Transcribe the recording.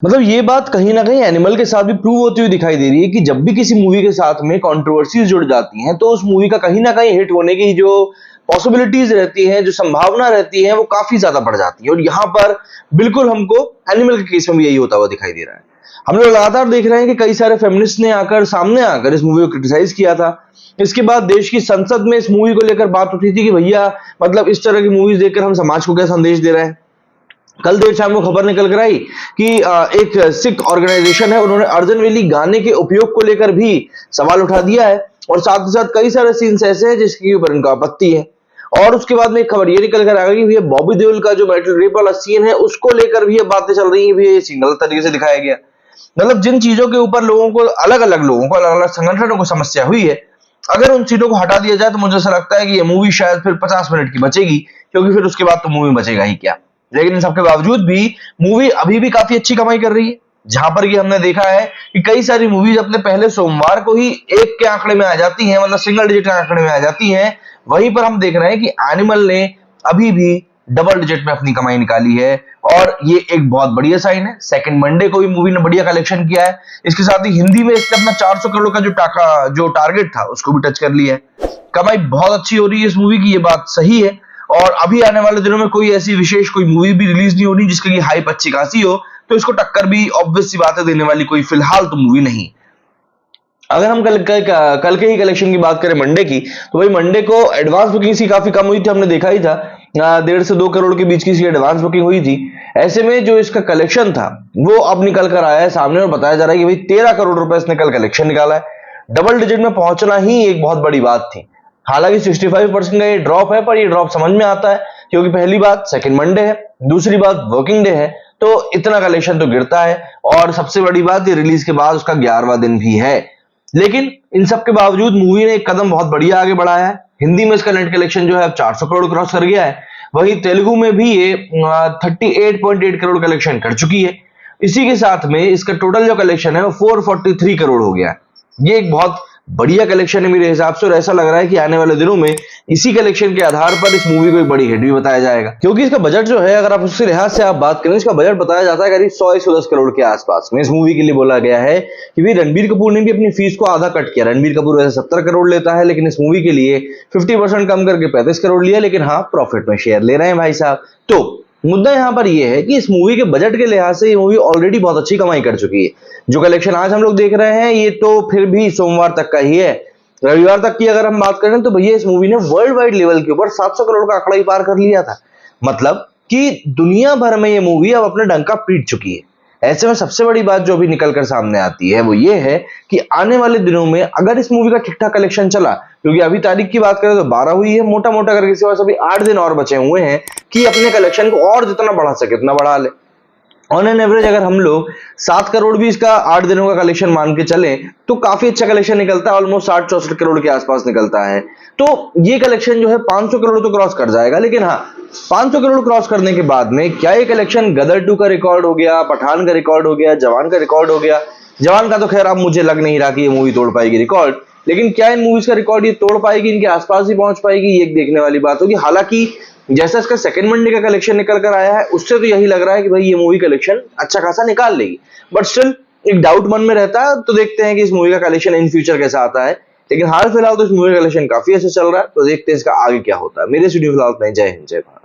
मतलब ये बात कहीं ना कहीं एनिमल के साथ भी प्रूव होती हुई दिखाई दे रही है कि जब भी किसी मूवी के साथ में कंट्रोवर्सीज जुड़ जाती हैं तो उस मूवी का कहीं ना कहीं हिट होने की जो पॉसिबिलिटीज रहती हैं, जो संभावना रहती है, वो काफी ज्यादा बढ़ जाती है। और यहाँ पर बिल्कुल हमको एनिमल के केस में भी यही होता हुआ दिखाई दे रहा है। हम लोग लगातार देख रहे हैं कि कई सारे फेमिनिस्ट ने आकर सामने आकर इस मूवी को क्रिटिसाइज किया था। इसके बाद देश की संसद में इस मूवी को लेकर बात उठी थी कि भैया मतलब इस तरह की मूवीज देखकर हम समाज को क्या संदेश दे रहे हैं। कल देर शाम को खबर निकल कर आई कि एक सिख ऑर्गेनाइजेशन है, उन्होंने अर्जुन वेली गाने के उपयोग को लेकर भी सवाल उठा दिया है और साथ ही साथ कई सारे सीन्स ऐसे हैं जिसके ऊपर इनका आपत्ति है। और उसके बाद में एक खबर ये निकल कर आ गई कि बॉबी देओल का जो मेटल रेप वाला सीन है उसको लेकर भी अब बातें चल रही हैं, भी ये सीन गलत तरीके से दिखाया गया। मतलब जिन चीजों के ऊपर लोगों को अलग अलग संगठनों को समस्या हुई है, अगर उन चीजों को हटा दिया जाए तो मुझे ऐसा लगता है कि ये मूवी शायद फिर 50 मिनट की बचेगी, क्योंकि फिर उसके बाद तो मूवी बचेगा ही क्या। लेकिन इन सबके बावजूद भी मूवी अभी भी काफी अच्छी कमाई कर रही है। जहां पर कि हमने देखा है कि कई सारी मूवीज अपने पहले सोमवार को ही एक के आंकड़े में आ जाती हैं, मतलब सिंगल डिजिट के आंकड़े में आ जाती हैं। वहीं पर हम देख रहे हैं कि एनिमल ने अभी भी डबल डिजिट में अपनी कमाई निकाली है और ये एक बहुत बढ़िया साइन है। सेकंड मंडे को भी मूवी ने बढ़िया कलेक्शन किया है। इसके साथ ही हिंदी में इसने अपना 400 करोड़ का जो टारगेट था उसको भी टच कर लिया है। कमाई बहुत अच्छी हो रही है इस मूवी की, ये बात सही है। और अभी आने वाले दिनों में कोई ऐसी विशेष कोई मूवी भी रिलीज नहीं होनी जिसके लिए हाइप अच्छी खासी हो, तो इसको टक्कर भी ऑब्वियस सी बात है देने वाली कोई फिलहाल तो मूवी नहीं। अगर हम कल के ही कलेक्शन की बात करें मंडे की, तो भाई मंडे को एडवांस बुकिंग सी काफी कम हुई थी, हमने देखा ही था। 1.5 से 2 करोड़ के बीच की एडवांस बुकिंग हुई थी। ऐसे में जो इसका कलेक्शन था वो अब निकल कर आया है सामने और बताया जा रहा है कि भाई 13 करोड़ रुपए इसने कल कलेक्शन निकाला है। डबल डिजिट में पहुंचना ही एक बहुत बड़ी बात थी। हालांकि 65% का ये ड्रॉप है, पर ये ड्रॉप समझ में आता है क्योंकि पहली बात सेकंड मंडे है, दूसरी बात वर्किंग डे है, तो इतना कलेक्शन तो गिरता है। और सबसे बड़ी बात ये रिलीज के बाद उसका 11वां दिन भी है। लेकिन इन सब के बावजूद मूवी ने एक कदम बहुत बढ़िया आगे बढ़ाया है। हिंदी में इसका नेट कलेक्शन जो है अब 400 करोड़ क्रॉस कर गया है। वहीं तेलुगु में भी ये 38.8 करोड़ कलेक्शन कर चुकी है। इसी के साथ में इसका टोटल जो कलेक्शन है वो 443 करोड़ हो गया है। ये एक बहुत बढ़िया कलेक्शन है मेरे हिसाब से, और ऐसा लग रहा है कि आने वाले दिनों में इसी कलेक्शन के आधार पर इस मूवी को एक बड़ी हिट भी बताया जाएगा। क्योंकि इसका बजट जो है, अगर आप उसके लिहाज से आप बात करें, इसका बजट बताया जाता है करीब 100-110 करोड़ के आसपास में। इस मूवी के लिए बोला गया है कि भाई रणबीर कपूर ने भी अपनी फीस को आधा कट किया। रणबीर कपूर वैसे 70 करोड़ लेता है, लेकिन इस मूवी के लिए 50% कम करके 35 करोड़ लिया। लेकिन हाँ, प्रॉफिट में शेयर ले रहे हैं भाई साहब। तो मुद्दा यहां पर यह है कि इस मूवी के बजट के लिहाज से ये मूवी ऑलरेडी बहुत अच्छी कमाई कर चुकी है। जो कलेक्शन आज हम लोग देख रहे हैं ये तो फिर भी सोमवार तक का ही है। रविवार तक की अगर हम बात करें तो भैया इस मूवी ने वर्ल्ड वाइड लेवल के ऊपर 700 करोड़ का आंकड़ा ही पार कर लिया था। मतलब कि दुनिया भर में ये मूवी अब अपने डंका पीट चुकी है। ऐसे में सबसे बड़ी बात जो भी निकल कर सामने आती है वो ये है कि आने वाले दिनों में अगर इस मूवी का ठीक ठाक कलेक्शन चला, क्योंकि अभी तारीख की बात करें तो 12 हुई है, मोटा मोटा करके इसके पास अभी 8 दिन और बचे हुए हैं कि अपने कलेक्शन को और जितना बढ़ा सके उतना बढ़ा ले। ऑन एन एवरेज अगर हम लोग 7 करोड़ भी इसका 8 दिनों का कलेक्शन मान के चले तो काफी अच्छा कलेक्शन निकलता है। ऑलमोस्ट 60-64 करोड़ के आसपास निकलता है। तो ये कलेक्शन जो है 500 करोड़ तो क्रॉस कर जाएगा। लेकिन हाँ, 500 करोड़ क्रॉस करने के बाद में क्या ये कलेक्शन गदर 2 का रिकॉर्ड हो गया, पठान का रिकॉर्ड हो गया, जवान का रिकॉर्ड हो गया? जवान का तो खैर अब मुझे लग नहीं रहा कि ये मूवी तोड़ पाएगी रिकॉर्ड, लेकिन क्या इन मूवीज का रिकॉर्ड ये तोड़ पाएगी, इनके आसपास ही पहुंच पाएगी, ये एक देखने वाली बात होगी। हालांकि जैसा इसका सेकंड मंडे का कलेक्शन निकल कर आया है उससे तो यही लग रहा है कि भाई ये मूवी कलेक्शन अच्छा खासा निकाल लेगी। बट स्टिल एक डाउट मन में रहता है, तो देखते हैं कि इस मूवी का कलेक्शन इन फ्यूचर कैसा आता है। लेकिन हाल फिलहाल तो इस मूवी का कलेक्शन काफी अच्छा चल रहा है, तो देखते हैं इसका आगे क्या होता है। मेरे स्टूडियो फिलहाल नहीं। जय हिंद, जय भारत।